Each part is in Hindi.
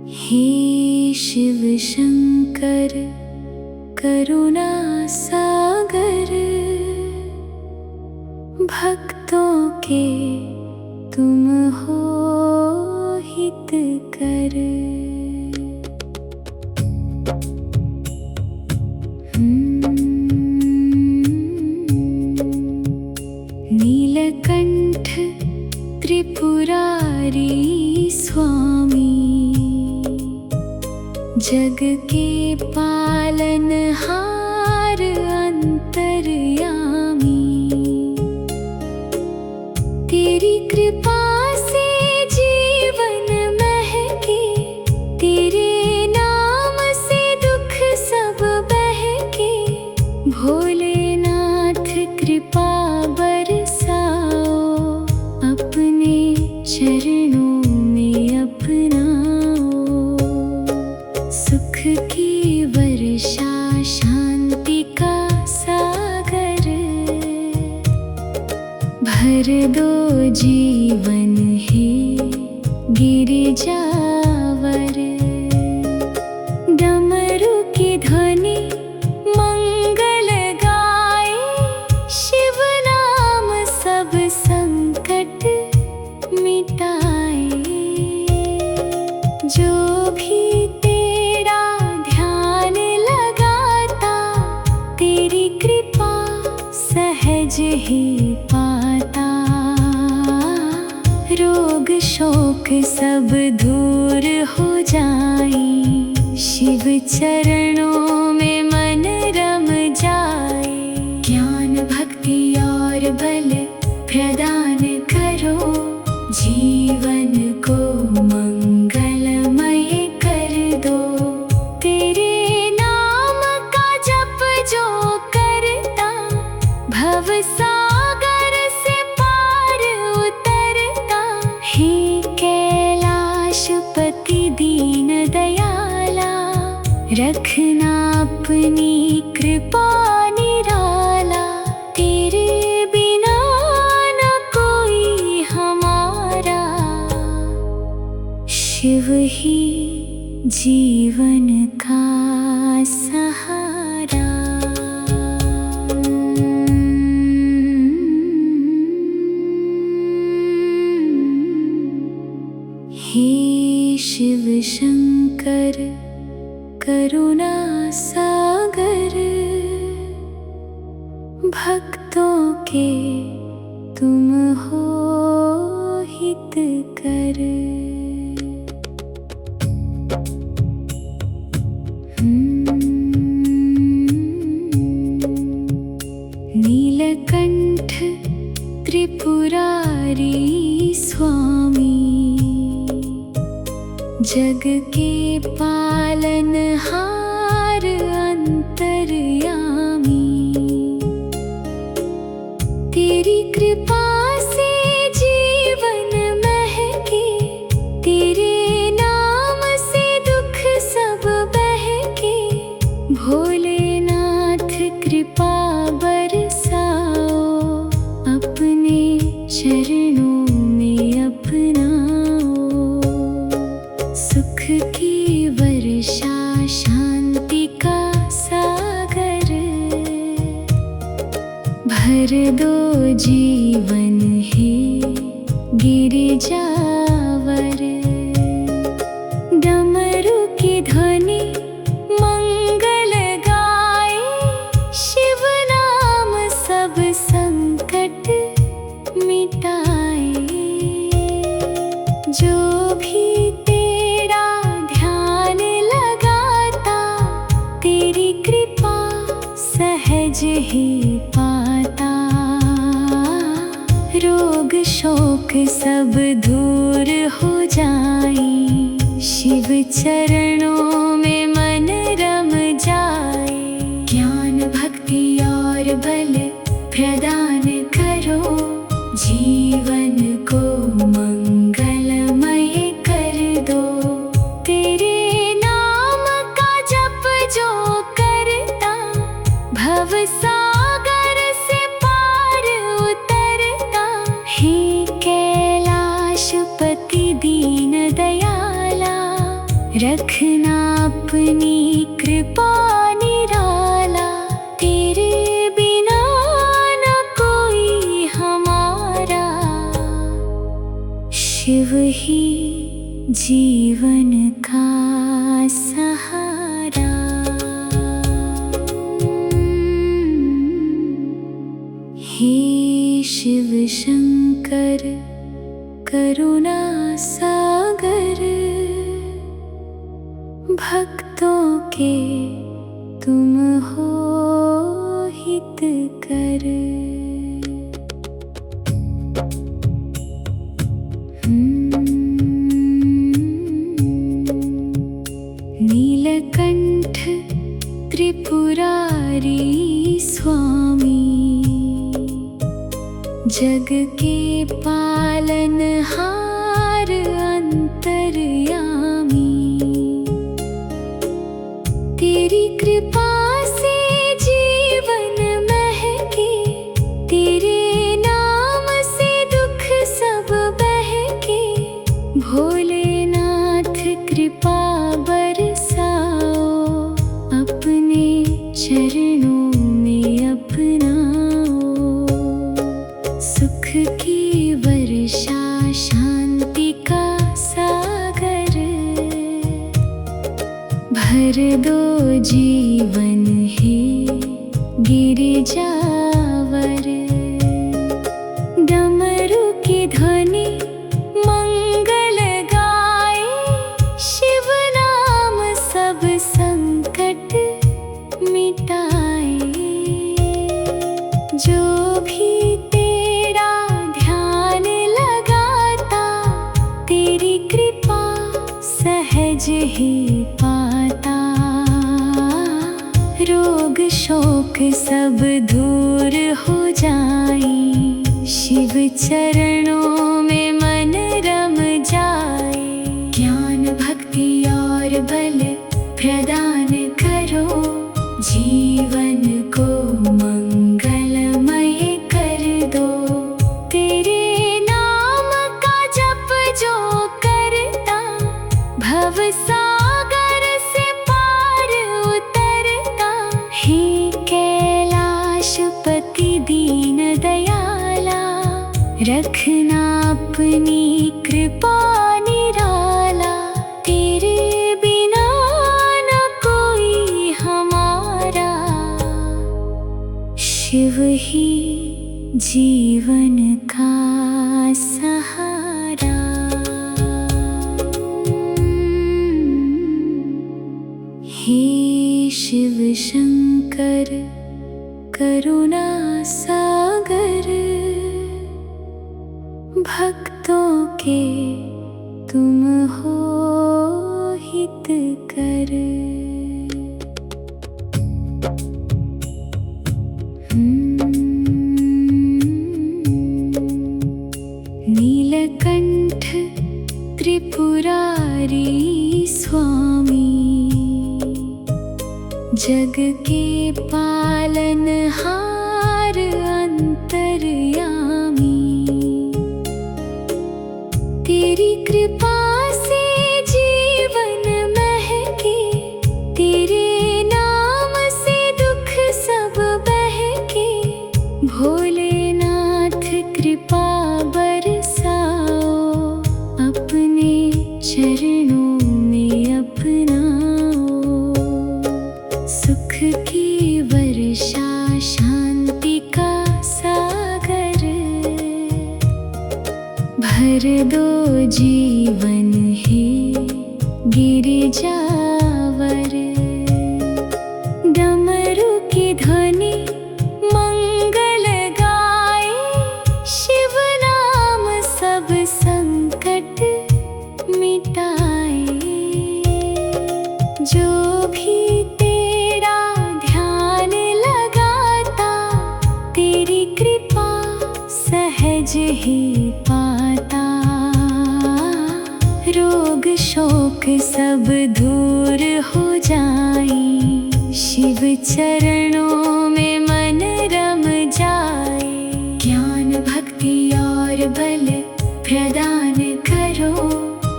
हे शिव शंकर करुणा सागर, भक्तों के तुम हो हितकर। नीलकंठ त्रिपुरारी स्वामी, जग के पालनहार अंतर्यामी। तेरी कृपा से जीवन महके, तेरे नाम से दुख सब बहके। भोलेनाथ कृपा बरसाओ, अपने चरणों में अपनाओ। सुख की वर्षा शांति का सागर, भर दो जीवन है गिरिजावर। डमरू की ध्वनि मंगल गाए, शिव नाम सब संकट मिटाए। जो भी तेरा ध्यान लगाता, तेरी कृपा सहज ही पाता। रोग शोक सब दूर हो जाए, शिव चरणों में मन रम जाए। ज्ञान भक्ति और बल प्रदान करो, जीवन को मंगलमय कर दो। तेरे नाम का जप जो करता, भव सागर से पार उतरता। हे कैलाशपति दीन दयाला, रखना अपनी कृपा निराला। तेरे बिना न कोई हमारा, शिव ही जीवन का सहारा। हे शिव शंकर करुणा सागर, भक्तों के तुम हो हितकर। नीलकंठ त्रिपुरारी स्वामी, जग के पालनहार अंतर्यामी। तेरी कृपा से जीवन महके, तेरे नाम से दुख सब बहके। भोलेनाथ कृपा बरसाओ, अपने चरणों में अपनाओ। सुख की वर्षा शांति का सागर, भर दो जीवन है गिरिजावर। डमरू की ध्वनि मंगल गाए, शिव नाम सब संकट मिटाए। जो भी तेरा ध्यान लगाता, तेरी कृपा सहज ही पाता। रोग शोक सब दूर हो जाए, शिव चरणों में मन रम जाए। ज्ञान भक्ति और बल प्रदान करो, जीवन को मंगलमय कर दो। तेरे नाम का जप जो करता, भव सागर से पार उतरता। हे कैलाशपति दीन दयाला, रखना अपनी कृपा निराला, तेरे बिना न कोई हमारा। शिव ही जीवन का सहारा। हे शिव शंकर करुणा सागर, भक्तों के तुम हो हितकर। नीलकंठ त्रिपुरारी स्वामी, जग के पालनहार अंतर्यामी। तेरी कृपा से जीवन महके, तेरे नाम से दुख सब बहके। भोलेनाथ कृपा बरसाओ, अपने चरणों में अपनाओ। सुख की वर्षा शांति का सागर, भर दो जीवन है गिरिजावर। डमरू की ध्वनि मंगल गाए, शिव नाम सब संकट मिटाए। जो भी तेरा ध्यान लगाता, तेरी कृपा सहज ही पाता। रोग शोक सब दूर हो जाए, शिव चरणों में मन रम जाए। ज्ञान भक्ति और बल प्रदान करो, जीवन को मंगलमय कर दो। तेरे नाम का जप जो करता, भव सागर से पार उतरता। हे कैलाशपति दीन दयाला, रखना अपनी कृपा निराला। तेरे बिना न कोई हमारा, शिव ही जीवन का सहारा। हे शिव शंकर करुणा सागर, भक्तों के तुम हो हितकर। नीलकंठ त्रिपुरारी स्वामी, जग के पालनहार अंतर्यामी। तेरी कृपा से जीवन महके, तेरे नाम से दुख सब बहके। भोलेनाथ कृपा बरसाओ, अपने चरणों में अपनाओ। सुख की वर्षा शांति का सागर, भर दो जीवन है गिरिजावर। डमरू की ध्वनि मंगल गाए, शिव नाम सब संकट मिटाए। जो भी तेरा ध्यान लगाता, तेरी कृपा सहज ही पाता। रोग शोक सब दूर हो जाए, शिव चरणों में मन रम जाए। ज्ञान भक्ति और बल प्रदान करो,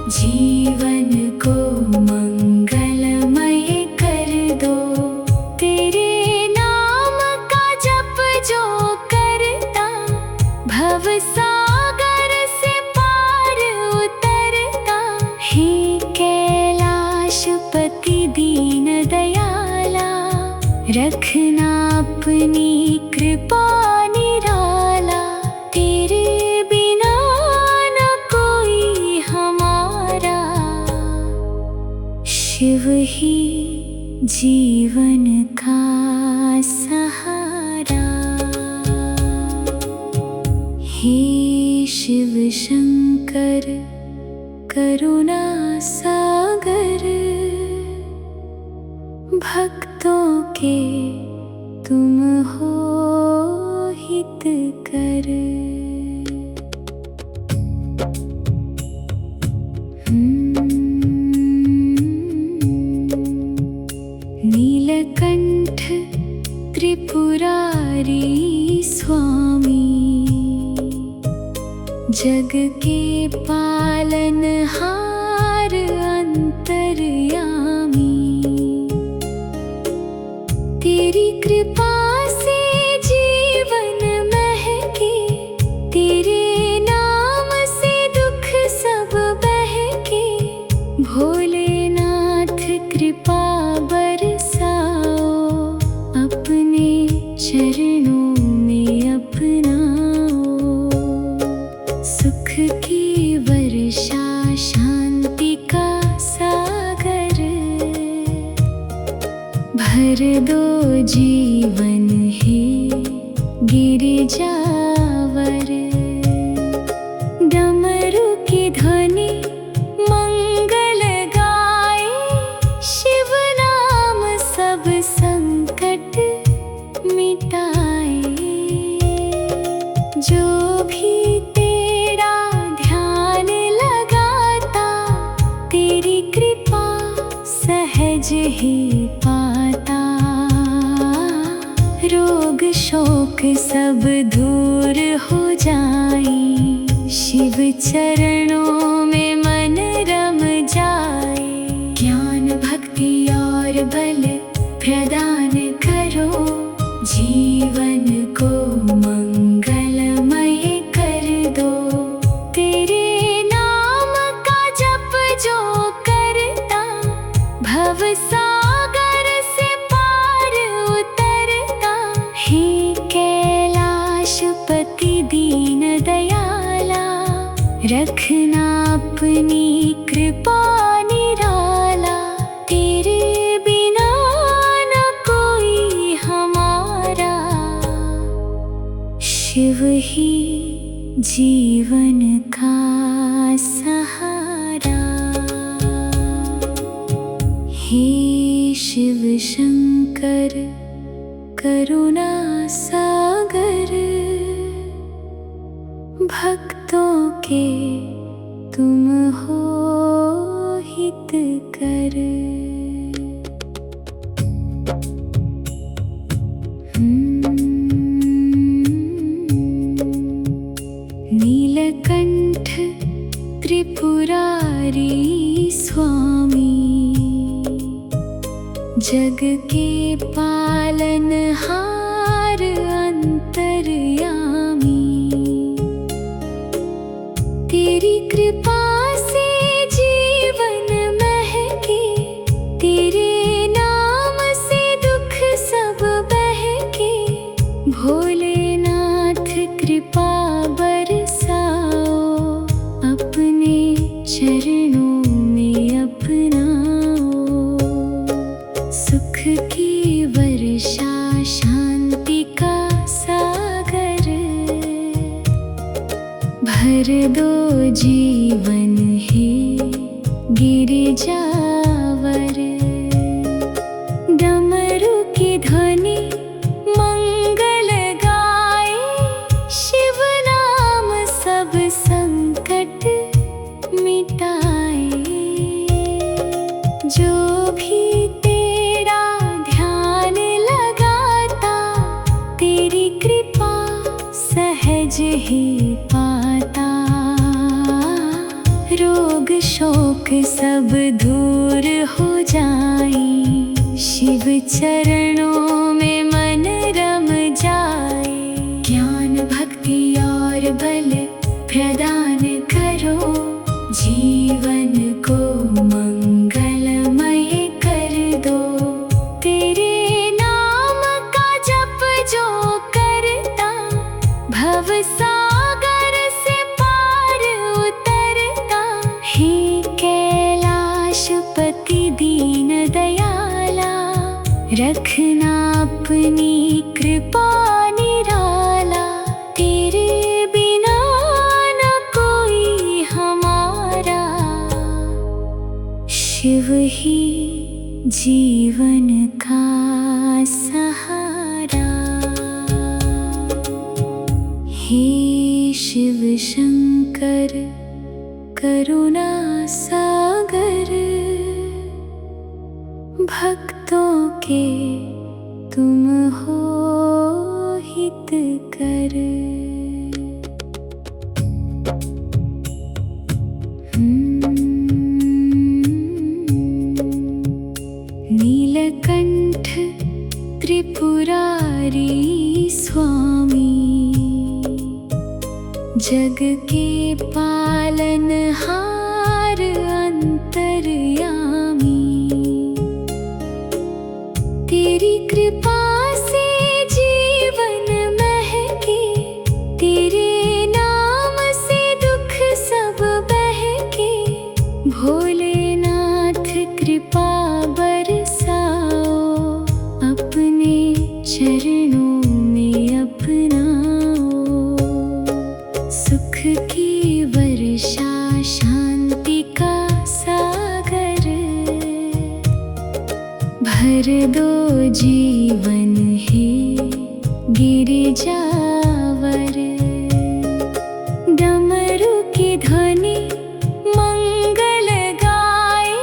जीवन को मंगल रखना अपनी कृपा निराला, तेरे बिना न कोई हमारा। शिव ही जीवन का सहारा। हे शिव शंकर करुणा सागर, भक्तों के तुम हो हितकर। नीलकंठ त्रिपुरारी स्वामी, जग के पालनहार अंतर्यामी। तेरी कृपा से जीवन महके, तेरे नाम से दुख सब बहके। भोलेनाथ कृपा बरसाओ, अपने चरणों में अपनाओ। सुख की वर्षा शांति का सागर, भर दो जीवन है गिरिजावर। डमरू की ध्वनि मंगल गाए, शिव नाम सब संकट मिटाए। जो भी तेरा ध्यान लगाता, तेरी कृपा सहज ही पाता। रोग शोक सब दूर हो जाए, शिव चरणों में मन रम जाए। ज्ञान भक्ति और बल प्रदान करो, जीवन को मंगलमय कर दो। तेरे नाम का जप जो करता, भव सागर से पार उतरता। हे कैलाशपति दीन दयाला, रखना अपनी कृपा निराला। तेरे बिना न कोई हमारा, शिव ही जीवन का सहारा। हे शिव शंकर करुणा सागर, भक्तों के तुम हो हितकर। नीलकंठ त्रिपुरारी स्वामी, जग के पालनहार अंतर्यामी। तेरी कृपा से जीवन महके, तेरे नाम से दुख सब बहके। भोलेनाथ कृपा बरसाओ, अपने चरणों में अपनाओ। सुख की वर्षा शांति का सागर, भर दो जीवन है गिरिजावर। डमरू की ध्वनि मंगल गाए, शिव नाम सब संकट मिटाए। जो भी तेरा ध्यान लगाता, तेरी कृपा सहज ही पाता। रोग शोक सब दूर हो जाए, शिव चरणों में मन रम जाए। ज्ञान भक्ति और बल प्रदान करो, जीवन को मंगलमय कर दो। तेरे नाम रखना अपनी कृपा निराला, तेरे बिना न कोई हमारा। शिव ही जीवन का सहारा। हे शिव शंकर करुणा सागर, भक्तों के तुम हो हितकर। नीलकंठ त्रिपुरारी स्वामी, जग के पालनहार अंतर्यामी। तेरी कृपा से जीवन महके, तेरे नाम से दुख सब बहके। भोलेनाथ कृपा बरसाओ, अपने चरणों में अपनाओ। सुख की वर्षा शांति का सागर, भर दो जीवन है गिरिजावर। डमरू की ध्वनि मंगल गाए,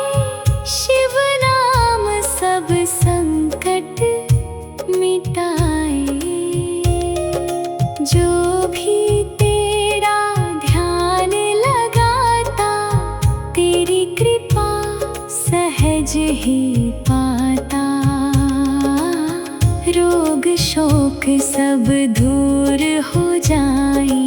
शिव नाम सब संकट मिटाए। जो भी तेरा ध्यान लगाता, तेरी कृपा सहज ही पाता। रोग शोक सब दूर हो जाए,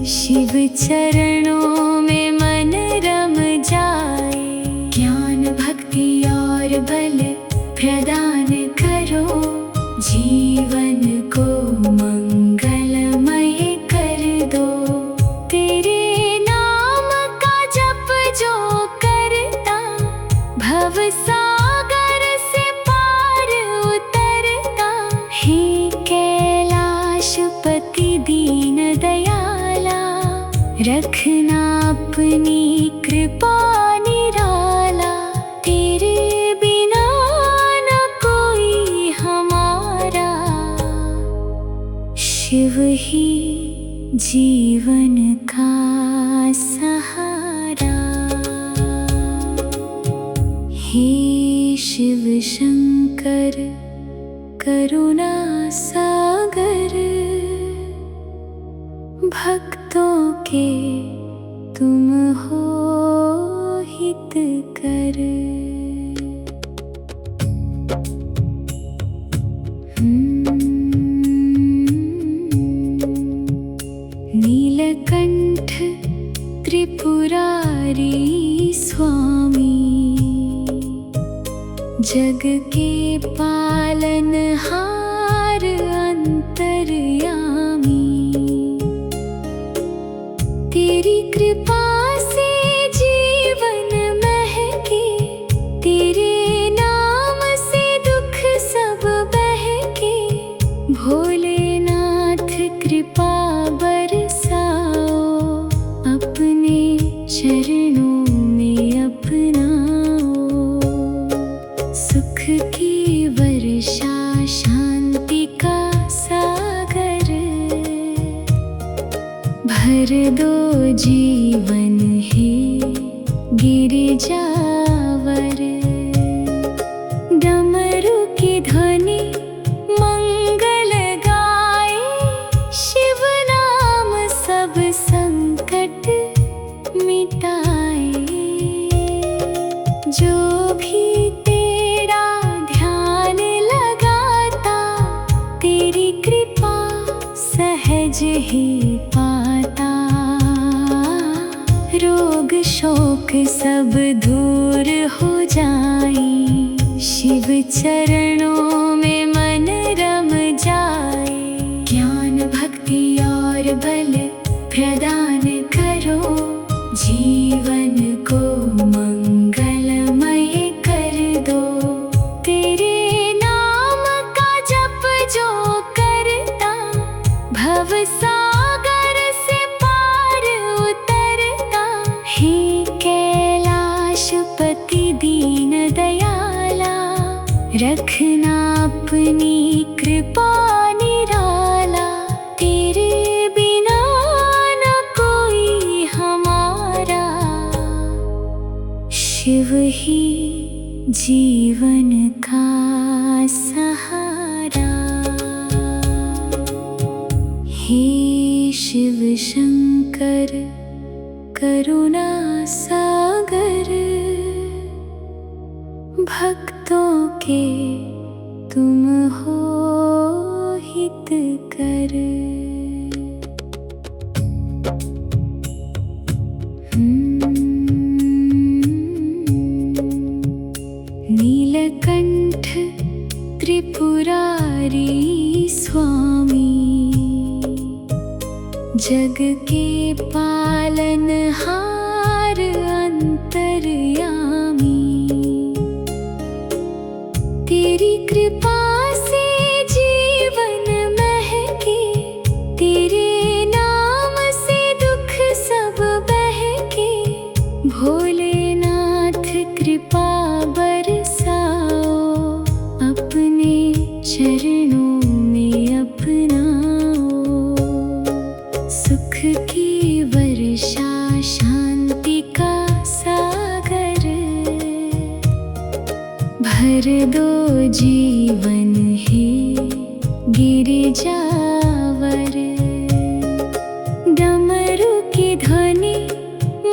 शिव चरणों में मन रम जाए। ज्ञान भक्ति और बल प्रदान करो, जीवन को मंगलमय कर दो। तेरे नाम का जप जो करता, भव सागर से पार उतरता। हे कैलाशपति दीन दयाला, रखना अपनी कृपा निराला। तेरे बिना न कोई हमारा, शिव ही जीवन का सहारा। हे शिव शंकर करुणा सागर, भक्तों के तुम हो हितकर। नीलकंठ त्रिपुरारी स्वामी, जग के पालनहार अंतर्यामी। तेरी कृपा से जीवन महके, तेरे नाम से दुख सब बहके। भोलेनाथ कृपा बरसाओ, अपने चरणों में अपनाओ। सुख की वर्षा शांति का सागर, भर दो जीवन है गिरिजावर। डमरू की ध्वनि मंगल गाए, शिव नाम सब संकट मिटाए। जो भी तेरा ध्यान लगाता, तेरी कृपा सहज ही पाता। रोग शोक सब दूर हो जाए, शिव चरणों में मन रम जाए। ज्ञान भक्ति और बल प्रदान करो, जीवन को मंगलमय कर दो। तेरे नाम रखना अपनी कृपा निराला, तेरे बिना न कोई हमारा। शिव ही जीवन का सहारा। हे शिव शंकर करुणा सागर, भक्तों के तुम हो हितकर। नीलकंठ त्रिपुरारी स्वामी, जग के पालनहार अंतर्यामी। तेरी कृपा से जीवन महके, तेरे नाम से दुख सब बहके। भोलेनाथ कृपा बरसाओ, अपने चरणों में अपनाओ। सुख की वर्षा शांति का सागर, भर दो जीवन है गिरिजावर। डमरू की ध्वनि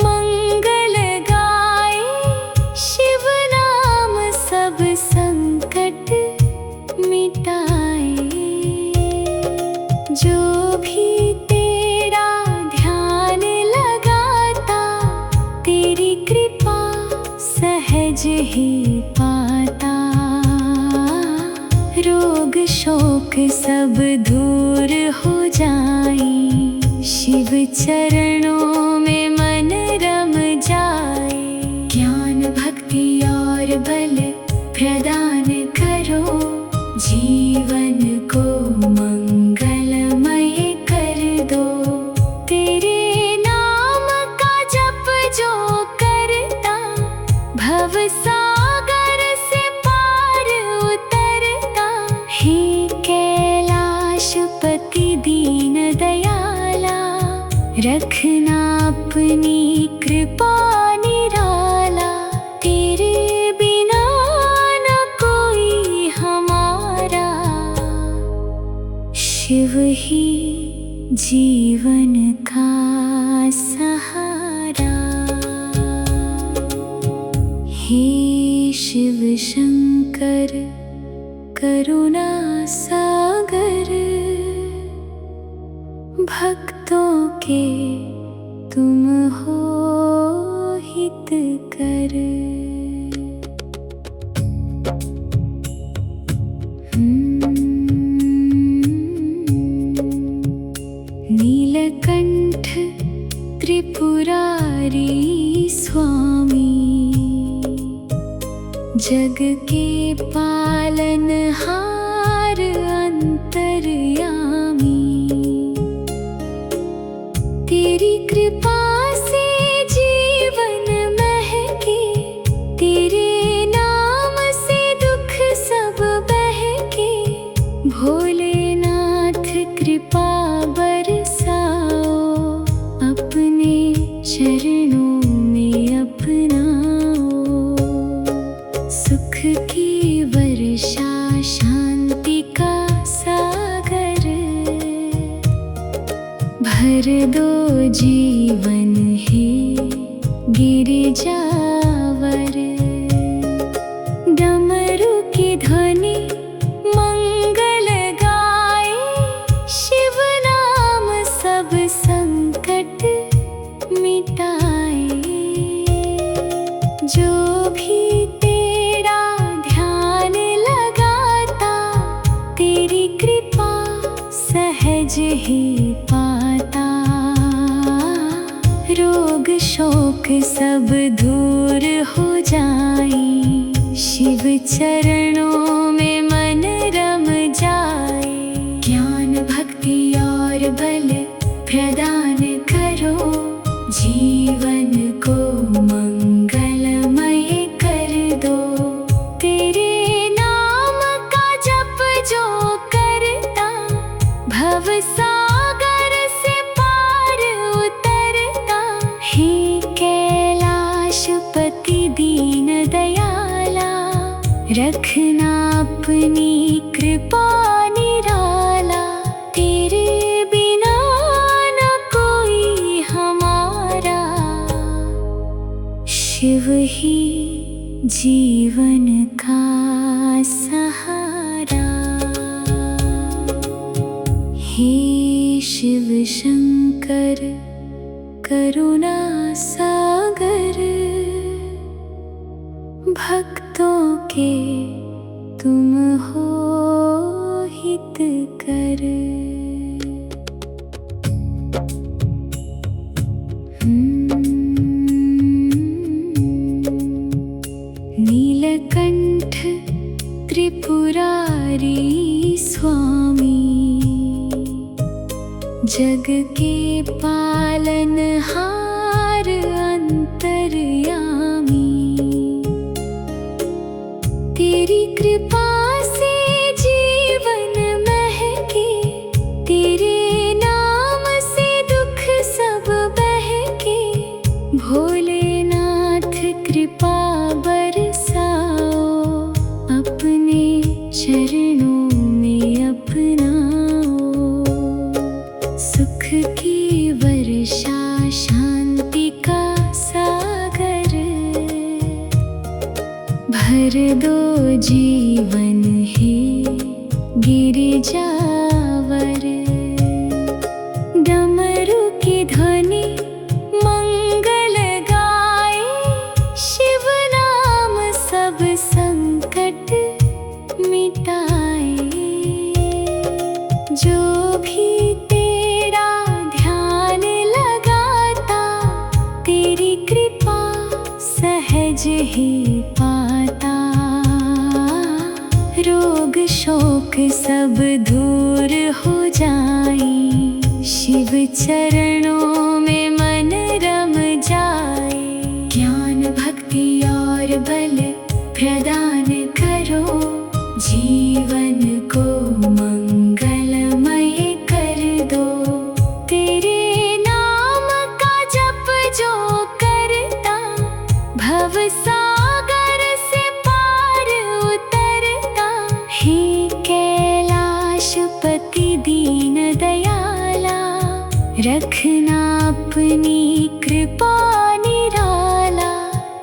मंगल गाए, शिव नाम सब संकट मिटाए। जो भी तेरा ध्यान लगाता, तेरी कृपा सहज ही पाता। रोग शोक सब दूर हो जाए, शिव चरणों में मन रम जाए। ज्ञान भक्ति और बल प्रदान करो, जीवन को मंगलमय कर दो। तेरे नाम का जप जो करता, भव सागर से पार उतरता। हे कैलाशपति दीन दयाला, रखना अपनी कृपा निराला। तेरे बिना न कोई हमारा, शिव ही जीवन का सहारा। हे शिव शंकर करुणा सागर, भक्तों के तुम हो हितकर। नीलकंठ त्रिपुरारी स्वामी, जग के पालनहार अंतर्यामी। तेरी कृपा से जीवन महके, तेरे नाम से दुख सब बहके। भोलेनाथ कृपा बरसाओ, अपने चरणों में अपनाओ। सुख की वर्षा शांति का सागर, भर दो जीवन है गिरिजावर। डमरू की ध्वनि मंगल गाए, शिव नाम सब संकट मिटाए। जो भी तेरा ध्यान लगाता, तेरी कृपा सहज ही पाता। रोग शोक सब दूर हो जाए, शिव चरणों में मन रम जाए। ज्ञान भक्ति और बल प्रदान करो, जीवन को मंगलमय कर दो। तेरे नाम रखना अपनी कृपा निराला, तेरे बिना न कोई हमारा। शिव ही जीवन का सहारा। हे शिव शंकर करुणा सागर, भक्तों के तुम हो हितकर। नीलकंठ त्रिपुरारी स्वामी, जग के पालनहार अंतर्यामी। तेरी कृपा से जीवन महके, तेरे नाम से दुख सब बहके। भोलेनाथ कृपा बरसाओ, अपने चरणों में अपनाओ। सुख की वर्षा शांति का सागर, भर दो जीवन है गिरिजावर। डमरू की ध्वनि मंगल गाए, शिव नाम सब संकट मिटाए। जो भी तेरा ध्यान लगाता, तेरी कृपा सहज ही पाता। रोग शोक सब दूर हो जाए, शिव चरणों में मन रम जाए। ज्ञान भक्ति और बल प्रदान करो, जीवन को मंगलमय कर दो। तेरे नाम का जप जो करता, भव सागर से पार उतरता। हे कैलाशपति दीन दयाला, रखना अपनी कृपा निराला।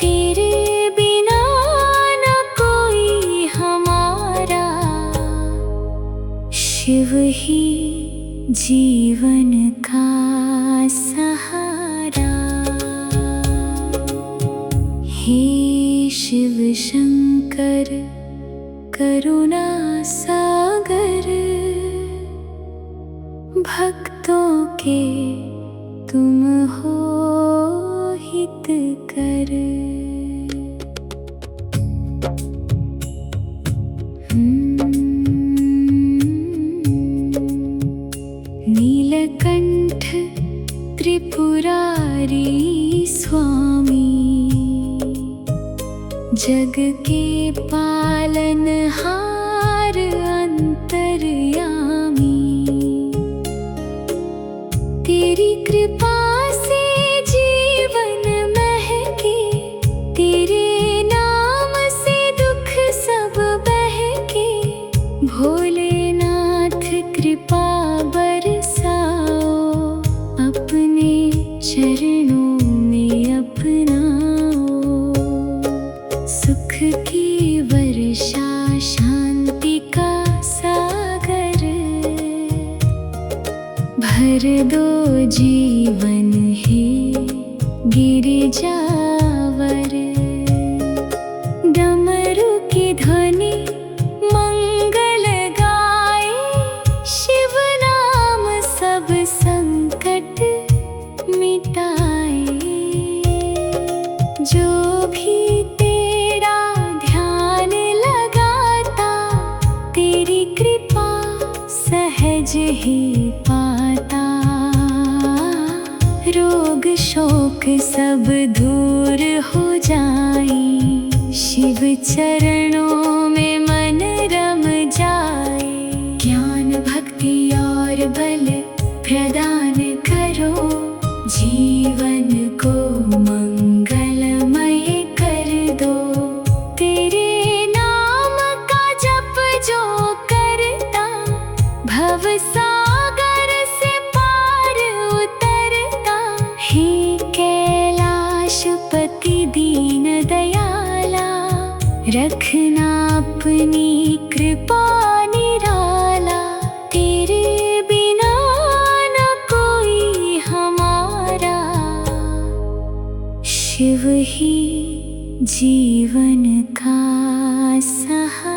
तेरे बिना न कोई हमारा, शिव ही जीवन का सहारा। हे शिव शंकर करुणा सागर, भक्तों के तुम हो हितकर। नीलकंठ त्रिपुरारी स्वामी, जग के पालनहार अंतर्यामी। तेरी कृपा से जीवन महके, तेरे नाम से दुख सब बहके। भोलेनाथ कृपा बरसाओ, अपने चरणों में अपनाओ। सुख की वर्षा शांति का सागर, भर दो जीवन है गिरिजावर। डमरू की ध्वनि मंगल गाए, शिव नाम सब संकट मिटाए। जो भी तेरा ध्यान लगाता, तेरी कृपा सहज ही पाता। रोग शोक सब दूर हो जाए, शिव चरणों में मन रम जाए। ज्ञान भक्ति और बल प्रदान करो, जीवन को मंगलमय कर दो। तेरे नाम रखना अपनी कृपा निराला, तेरे बिना न कोई हमारा। शिव ही जीवन का सहारा।